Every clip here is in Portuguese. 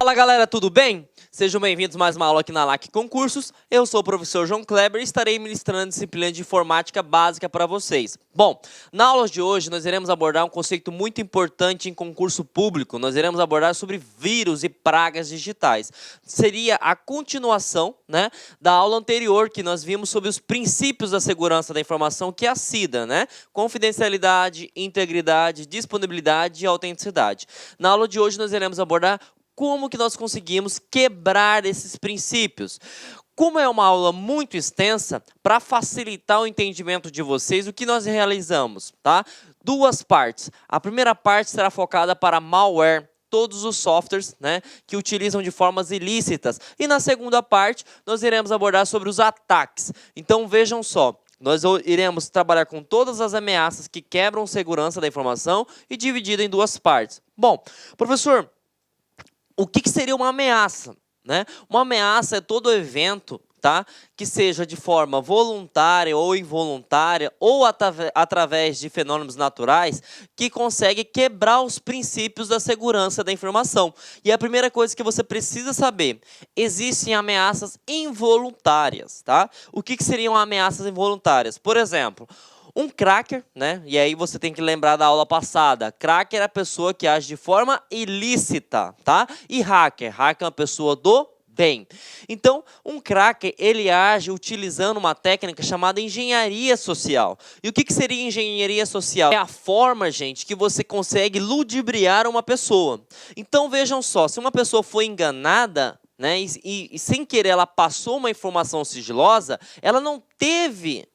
Fala galera, tudo bem? Sejam bem-vindos a mais uma aula aqui na LAC Concursos. Eu sou o professor João Kleber e estarei ministrando a disciplina de informática básica para vocês. Bom, na aula de hoje nós iremos abordar um conceito muito importante em concurso público. Nós iremos abordar sobre vírus e pragas digitais. Seria a continuação, da aula anterior que nós vimos sobre os princípios da segurança da informação, que é a CIDA, Confidencialidade, integridade, disponibilidade e autenticidade. Na aula de hoje nós iremos abordar como que nós conseguimos quebrar esses princípios. Como é uma aula muito extensa, para facilitar o entendimento de vocês, o que nós realizamos, tá? Duas partes. A primeira parte será focada para malware, todos os softwares, que utilizam de formas ilícitas. E na segunda parte, nós iremos abordar sobre os ataques. Então, vejam só. Nós iremos trabalhar com todas as ameaças que quebram segurança da informação e dividido em duas partes. Bom, professor, o que seria uma ameaça? Uma ameaça é todo evento, que seja de forma voluntária ou involuntária ou através de fenômenos naturais que consegue quebrar os princípios da segurança da informação. E a primeira coisa que você precisa saber, existem ameaças involuntárias. O que seriam ameaças involuntárias? Por exemplo, um cracker, e aí você tem que lembrar da aula passada. Cracker é a pessoa que age de forma ilícita, E hacker é uma pessoa do bem. Então, um cracker, ele age utilizando uma técnica chamada engenharia social. E o que seria engenharia social? É a forma, gente, que você consegue ludibriar uma pessoa. Então, vejam só, se uma pessoa foi enganada, e sem querer ela passou uma informação sigilosa, ela não teve,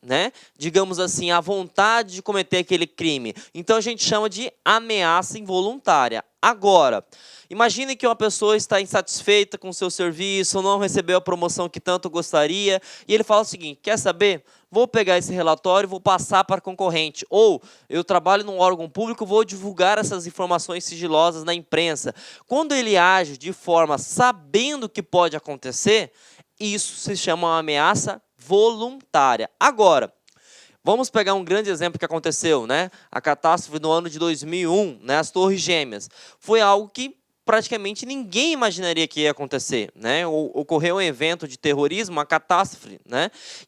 digamos assim, a vontade de cometer aquele crime. Então a gente chama de ameaça involuntária. Agora, imagine que uma pessoa está insatisfeita com o seu serviço, não recebeu a promoção que tanto gostaria, e ele fala o seguinte: quer saber? Vou pegar esse relatório e vou passar para concorrente. Ou, eu trabalho num órgão público, vou divulgar essas informações sigilosas na imprensa. Quando ele age de forma sabendo que pode acontecer, isso se chama uma ameaça voluntária. Agora, vamos pegar um grande exemplo que aconteceu, A catástrofe no ano de 2001, as Torres Gêmeas. Foi algo que praticamente ninguém imaginaria que ia acontecer, Ocorreu um evento de terrorismo, uma catástrofe,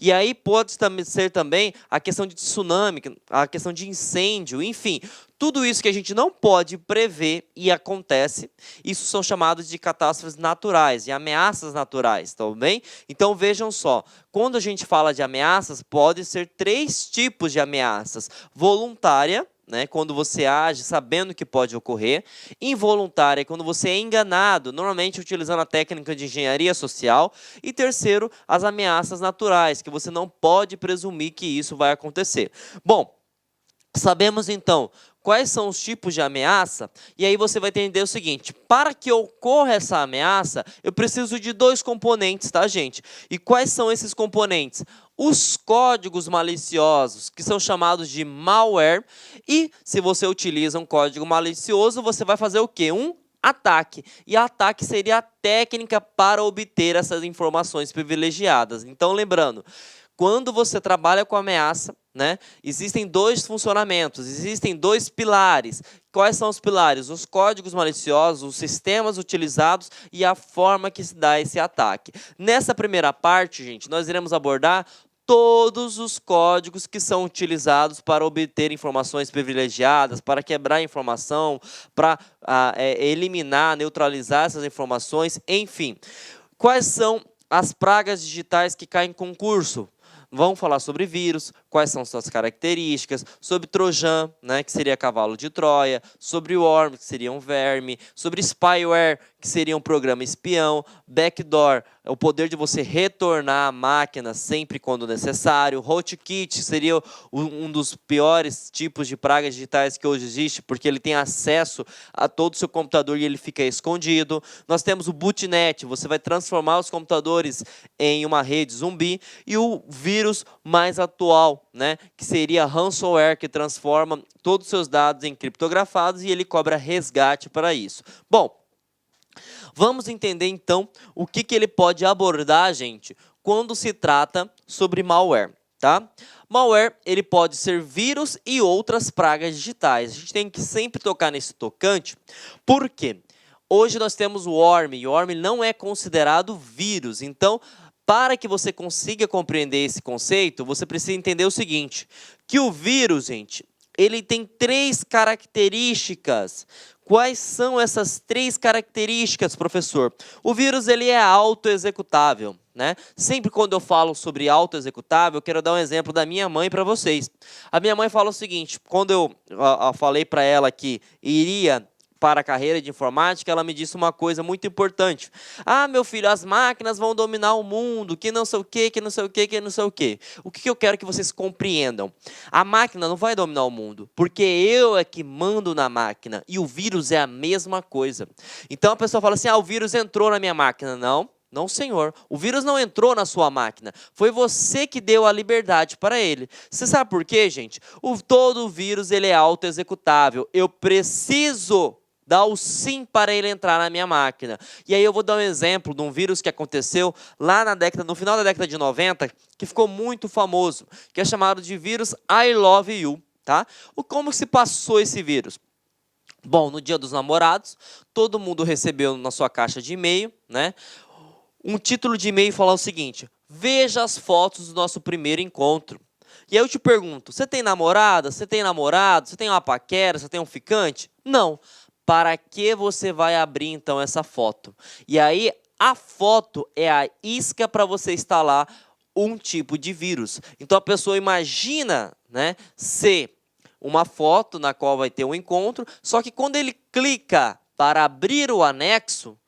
E aí pode ser também a questão de tsunami, a questão de incêndio, enfim. Tudo isso que a gente não pode prever e acontece, isso são chamados de catástrofes naturais e ameaças naturais, tá bem? Então vejam só, quando a gente fala de ameaças, pode ser três tipos de ameaças: voluntária, quando você age sabendo que pode ocorrer; involuntária, quando você é enganado, normalmente utilizando a técnica de engenharia social; e terceiro, as ameaças naturais, que você não pode presumir que isso vai acontecer. Bom, sabemos então quais são os tipos de ameaça, e aí você vai entender o seguinte: para que ocorra essa ameaça, eu preciso de dois componentes, gente? E quais são esses componentes? Os códigos maliciosos, que são chamados de malware, e se você utiliza um código malicioso, você vai fazer o quê? Um ataque. E ataque seria a técnica para obter essas informações privilegiadas. Então, lembrando, quando você trabalha com ameaça, existem dois funcionamentos, existem dois pilares. Quais são os pilares? Os códigos maliciosos, os sistemas utilizados e a forma que se dá esse ataque. Nessa primeira parte, gente, nós iremos abordar todos os códigos que são utilizados para obter informações privilegiadas, para quebrar informação, para eliminar, neutralizar essas informações, enfim. Quais são as pragas digitais que caem em concurso? Vamos falar sobre vírus, quais são suas características, sobre Trojan, que seria cavalo de Troia, sobre worm, que seria um verme, sobre spyware, que seria um programa espião, backdoor, o poder de você retornar a máquina sempre quando necessário, rootkit seria um dos piores tipos de pragas digitais que hoje existe, porque ele tem acesso a todo o seu computador e ele fica escondido. Nós temos o bootnet, você vai transformar os computadores em uma rede zumbi, e o vírus mais atual, que seria ransomware, que transforma todos os seus dados em criptografados e ele cobra resgate para isso. Bom, vamos entender então o que ele pode abordar, gente, quando se trata sobre malware, Malware, ele pode ser vírus e outras pragas digitais. A gente tem que sempre tocar nesse tocante, porque Hoje nós temos o worm, e o worm não é considerado vírus. Então, para que você consiga compreender esse conceito, você precisa entender o seguinte, que o vírus, gente, ele tem 3 características. Quais são essas 3 características, professor? O vírus ele é autoexecutável, né? Sempre quando eu falo sobre autoexecutável, eu quero dar um exemplo da minha mãe para vocês. A minha mãe fala o seguinte, quando eu falei para ela que iria para a carreira de informática, ela me disse uma coisa muito importante. Ah, meu filho, as máquinas vão dominar o mundo, que não sei o quê, que não sei o quê, que não sei o quê. O que eu quero que vocês compreendam? A máquina não vai dominar o mundo, porque eu é que mando na máquina, e o vírus é a mesma coisa. Então a pessoa fala assim, ah, o vírus entrou na minha máquina. Não. Não, senhor. O vírus não entrou na sua máquina. Foi você que deu a liberdade para ele. Você sabe por quê, gente? Todo vírus ele é autoexecutável. Eu preciso dar o sim para ele entrar na minha máquina. E aí eu vou dar um exemplo de um vírus que aconteceu lá no final da década de 90, que ficou muito famoso, que é chamado de vírus I Love You. Tá? Como se passou esse vírus? Bom, no Dia dos Namorados, todo mundo recebeu na sua caixa de e-mail, né, um título de e-mail falando o seguinte, veja as fotos do nosso primeiro encontro. E aí eu te pergunto, você tem namorada? Você tem namorado? Você tem uma paquera? Você tem um ficante? Não. Para que você vai abrir, então, essa foto? E aí, a foto é a isca para você instalar um tipo de vírus. Então, a pessoa imagina, né, ser uma foto na qual vai ter um encontro, só que quando ele clica para abrir o anexo,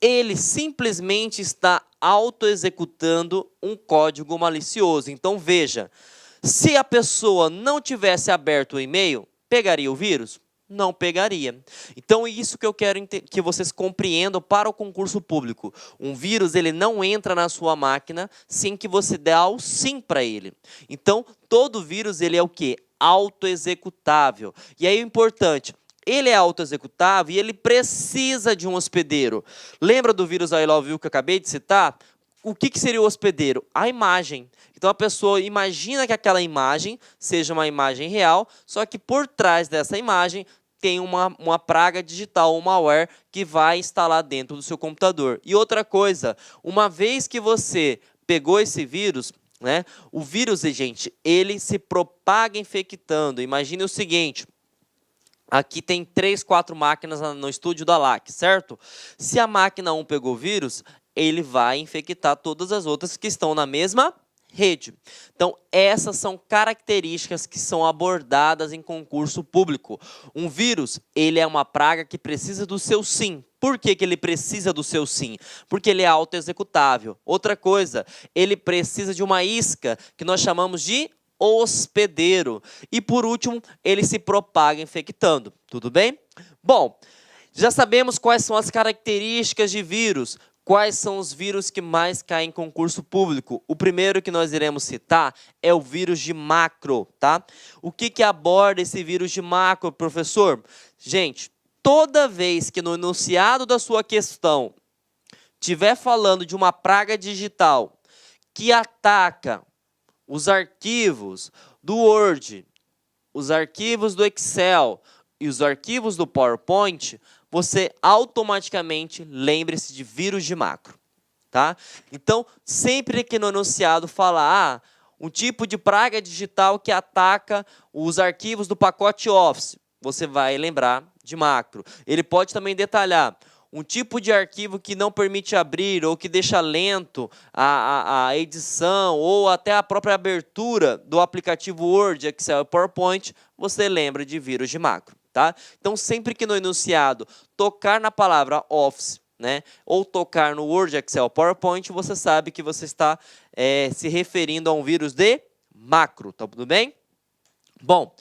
ele simplesmente está auto-executando um código malicioso. Então, veja, se a pessoa não tivesse aberto o e-mail, pegaria o vírus? Não pegaria. Então, isso que eu quero que vocês compreendam para o concurso público. Um vírus, ele não entra na sua máquina sem que você dê o sim para ele. Então, todo vírus, ele é o quê? Autoexecutável. E aí, o importante, ele é autoexecutável e ele precisa de um hospedeiro. Lembra do vírus I Love You que eu acabei de citar? O que seria o hospedeiro? A imagem. Então, a pessoa imagina que aquela imagem seja uma imagem real, só que por trás dessa imagem tem uma praga digital, um malware, que vai instalar dentro do seu computador. E outra coisa, uma vez que você pegou esse vírus, né, o vírus, gente, ele se propaga infectando. Imagine o seguinte, aqui tem 3, 4 máquinas no estúdio da LAC, certo? Se a máquina 1 pegou vírus, ele vai infectar todas as outras que estão na mesma rede. Então, essas são características que são abordadas em concurso público. Um vírus, ele é uma praga que precisa do seu sim. Por que ele precisa do seu sim? Porque ele é autoexecutável. Outra coisa, ele precisa de uma isca, que nós chamamos de hospedeiro. E, por último, ele se propaga infectando. Tudo bem? Bom, já sabemos quais são as características de vírus. Quais são os vírus que mais caem em concurso público? O primeiro que nós iremos citar é o vírus de macro, tá? O que aborda esse vírus de macro, professor? Gente, toda vez que no enunciado da sua questão estiver falando de uma praga digital que ataca os arquivos do Word, os arquivos do Excel e os arquivos do PowerPoint, você automaticamente lembre-se de vírus de macro, tá? Então, sempre que no enunciado fala, um tipo de praga digital que ataca os arquivos do pacote Office, você vai lembrar de macro. Ele pode também detalhar um tipo de arquivo que não permite abrir ou que deixa lento a edição ou até a própria abertura do aplicativo Word, Excel e PowerPoint, você lembra de vírus de macro. Tá? Então, sempre que no enunciado tocar na palavra Office, né, ou tocar no Word, Excel, PowerPoint, você sabe que você está se referindo a um vírus de macro, tá tudo bem? Bom,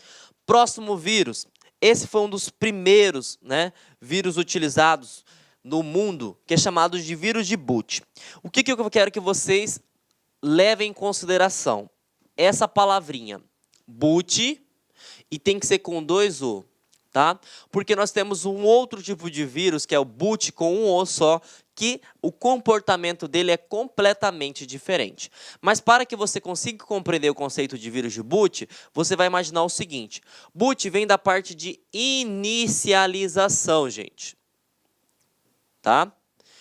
próximo vírus. Esse foi um dos primeiros, né, vírus utilizados no mundo, que é chamado de vírus de boot. O que eu quero que vocês levem em consideração? Essa palavrinha, boot, e tem que ser com 2 O. Tá? Porque nós temos um outro tipo de vírus, que é o boot com um O só, que o comportamento dele é completamente diferente. Mas para que você consiga compreender o conceito de vírus de boot, você vai imaginar o seguinte, boot vem da parte de inicialização, gente. tá?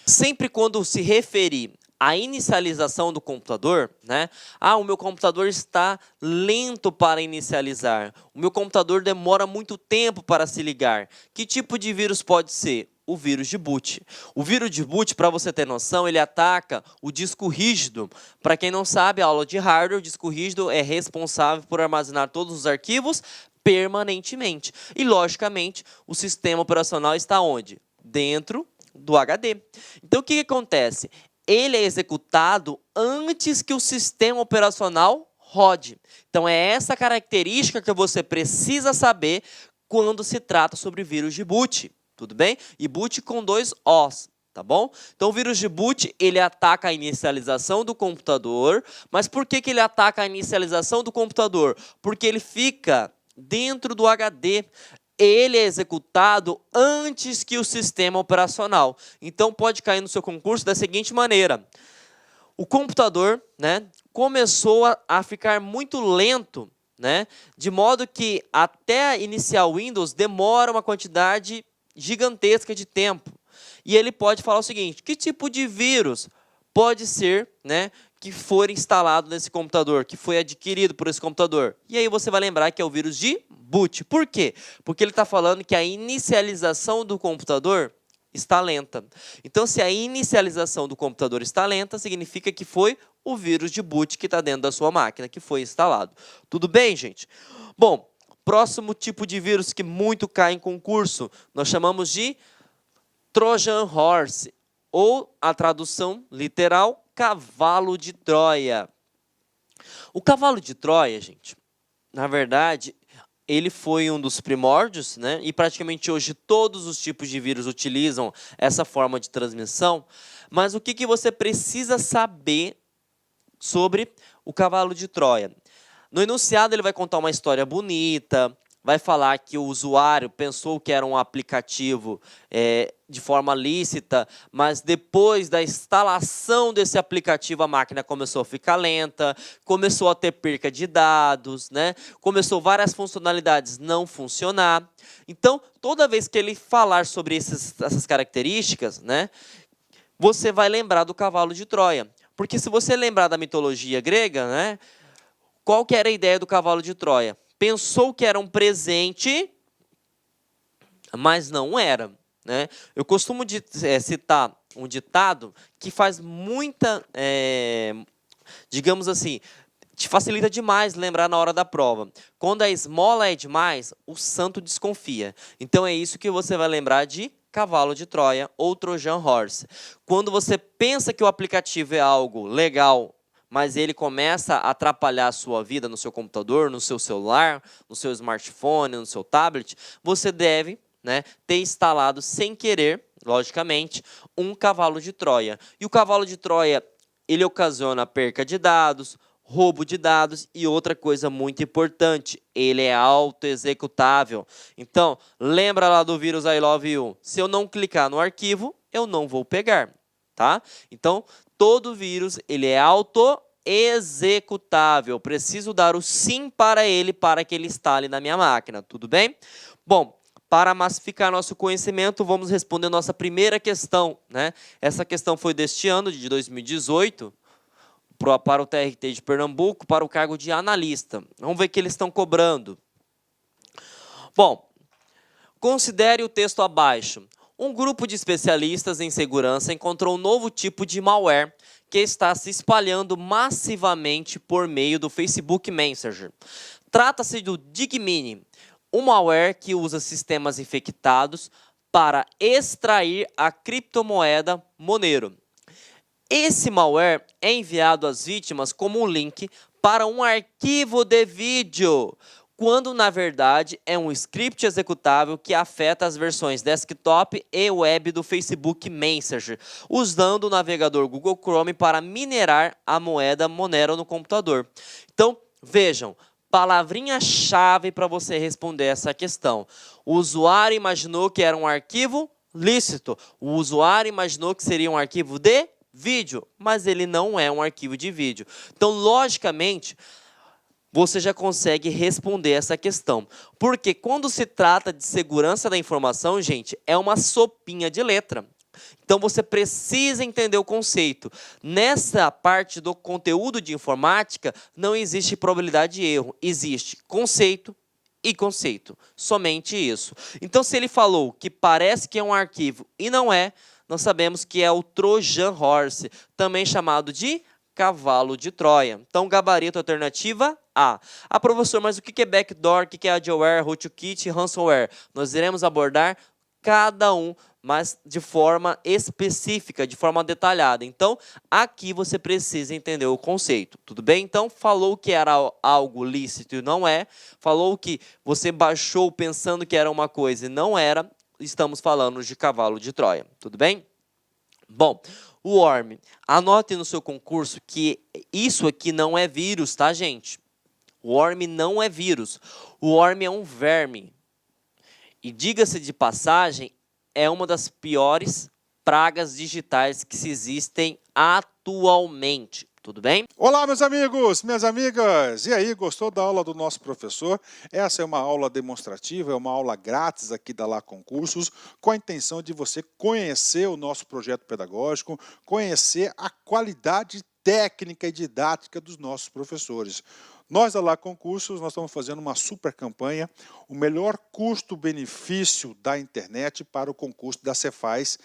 Sempre quando se referir à inicialização do computador, né? Ah, o meu computador está lento para inicializar. O meu computador demora muito tempo para se ligar. Que tipo de vírus pode ser? O vírus de boot. O vírus de boot, para você ter noção, ele ataca o disco rígido. Para quem não sabe, a aula de hardware, o disco rígido é responsável por armazenar todos os arquivos permanentemente. E, logicamente, o sistema operacional está onde? Dentro do HD. Então, o que acontece? Ele é executado antes que o sistema operacional rode. Então, é essa característica que você precisa saber quando se trata sobre vírus de boot. Tudo bem? E boot com 2 Os, tá bom? Então, o vírus de boot, ele ataca a inicialização do computador. Mas por que ele ataca a inicialização do computador? Porque ele fica dentro do HD. Ele é executado antes que o sistema operacional. Então, pode cair no seu concurso da seguinte maneira. O computador, né, começou a ficar muito lento, né, de modo que até iniciar o Windows demora uma quantidade gigantesca de tempo. E ele pode falar o seguinte, que tipo de vírus pode ser, né, que for instalado nesse computador, que foi adquirido por esse computador? E aí você vai lembrar que é o vírus de boot. Por quê? Porque ele está falando que a inicialização do computador está lenta. Então, se a inicialização do computador está lenta, significa que foi o vírus de boot que está dentro da sua máquina, que foi instalado. Tudo bem, gente? Bom, próximo tipo de vírus que muito cai em concurso, nós chamamos de Trojan Horse, ou a tradução literal, cavalo de Troia. O cavalo de Troia, gente, na verdade, ele foi um dos primórdios, né? E praticamente hoje todos os tipos de vírus utilizam essa forma de transmissão. Mas o que você precisa saber sobre o cavalo de Troia? No enunciado ele vai contar uma história bonita, vai falar que o usuário pensou que era um aplicativo de forma lícita, mas depois da instalação desse aplicativo a máquina começou a ficar lenta, começou a ter perca de dados, né? Começou várias funcionalidades não funcionar. Então, toda vez que ele falar sobre essas características, né, você vai lembrar do cavalo de Troia. Porque se você lembrar da mitologia grega, né, qual que era a ideia do cavalo de Troia? Pensou que era um presente, mas não era, né? Eu costumo citar um ditado que faz muita, digamos assim, te facilita demais lembrar na hora da prova. Quando a esmola é demais, o santo desconfia. Então é isso que você vai lembrar de cavalo de Troia ou Trojan Horse. Quando você pensa que o aplicativo é algo legal, mas ele começa a atrapalhar a sua vida no seu computador, no seu celular, no seu smartphone, no seu tablet, você deve, né, ter instalado sem querer, logicamente, um cavalo de Troia. E o cavalo de Troia, ele ocasiona perca de dados, roubo de dados e outra coisa muito importante, ele é auto-executável. Então, lembra lá do vírus I Love You? Se eu não clicar no arquivo, eu não vou pegar, tá? Então, todo vírus ele é auto-executável. Preciso dar o sim para ele para que ele instale na minha máquina. Tudo bem? Bom, para massificar nosso conhecimento, vamos responder nossa primeira questão, né? Essa questão foi deste ano, de 2018, para o TRT de Pernambuco, para o cargo de analista. Vamos ver o que eles estão cobrando. Bom, considere o texto abaixo. Um grupo de especialistas em segurança encontrou um novo tipo de malware que está se espalhando massivamente por meio do Facebook Messenger. Trata-se do Digmini, um malware que usa sistemas infectados para extrair a criptomoeda Monero. Esse malware é enviado às vítimas como um link para um arquivo de vídeo, quando, na verdade, é um script executável que afeta as versões desktop e web do Facebook Messenger, usando o navegador Google Chrome para minerar a moeda Monero no computador. Então, vejam, palavrinha-chave para você responder essa questão. O usuário imaginou que era um arquivo lícito. O usuário imaginou que seria um arquivo de vídeo, mas ele não é um arquivo de vídeo. Então, logicamente, você já consegue responder essa questão. Porque quando se trata de segurança da informação, gente, é uma sopinha de letra. Então você precisa entender o conceito. Nessa parte do conteúdo de informática, não existe probabilidade de erro. Existe conceito e conceito. Somente isso. Então, se ele falou que parece que é um arquivo e não é, nós sabemos que é o Trojan Horse, também chamado de cavalo de Troia. Então, gabarito alternativa A. Ah, professor, mas o que é backdoor, o que é adware, rootkit e ransomware? Nós iremos abordar cada um, mas de forma específica, de forma detalhada. Então, aqui você precisa entender o conceito, tudo bem? Então, falou que era algo lícito e não é, falou que você baixou pensando que era uma coisa e não era, estamos falando de cavalo de Troia, tudo bem? Bom, o worm, anote no seu concurso que isso aqui não é vírus, tá, gente? O worm não é vírus, o worm é um verme. E diga-se de passagem, é uma das piores pragas digitais que se existem atualmente. Tudo bem? Olá, meus amigos, minhas amigas! E aí, gostou da aula do nosso professor? Essa é uma aula demonstrativa, é uma aula grátis aqui da Lá Concursos, com a intenção de você conhecer o nosso projeto pedagógico, conhecer a qualidade técnica e didática dos nossos professores. Nós, da Lá Concursos, nós estamos fazendo uma super campanha, o melhor custo-benefício da internet para o concurso da Cefaz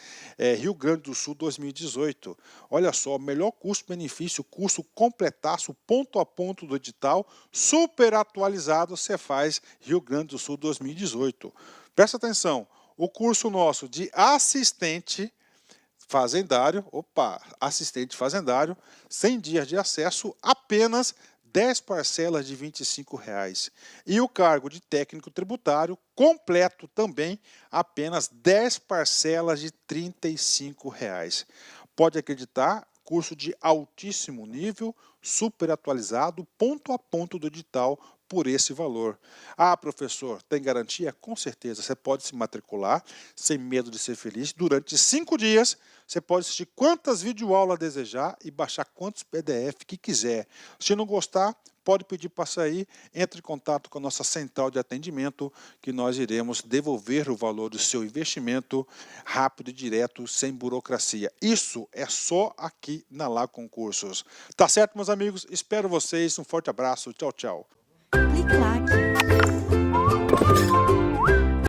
Rio Grande do Sul 2018. Olha só, o melhor custo-benefício, curso completaço, ponto a ponto do edital, super atualizado Cefaz Rio Grande do Sul 2018. Presta atenção, o curso nosso de assistente fazendário, assistente fazendário, 100 dias de acesso, apenas 10 parcelas de R$ 25,00. E o cargo de técnico tributário completo também, apenas 10 parcelas de R$ 35,00. Pode acreditar, curso de altíssimo nível, super atualizado, ponto a ponto do edital, por esse valor. Ah, professor, tem garantia? Com certeza, você pode se matricular, sem medo de ser feliz. Durante 5 dias, você pode assistir quantas videoaulas desejar e baixar quantos PDF que quiser. Se não gostar, pode pedir para sair, entre em contato com a nossa central de atendimento, que nós iremos devolver o valor do seu investimento rápido e direto, sem burocracia. Isso é só aqui na Lá Concursos. Tá certo, meus amigos? Espero vocês. Um forte abraço. Tchau, tchau. Clique like.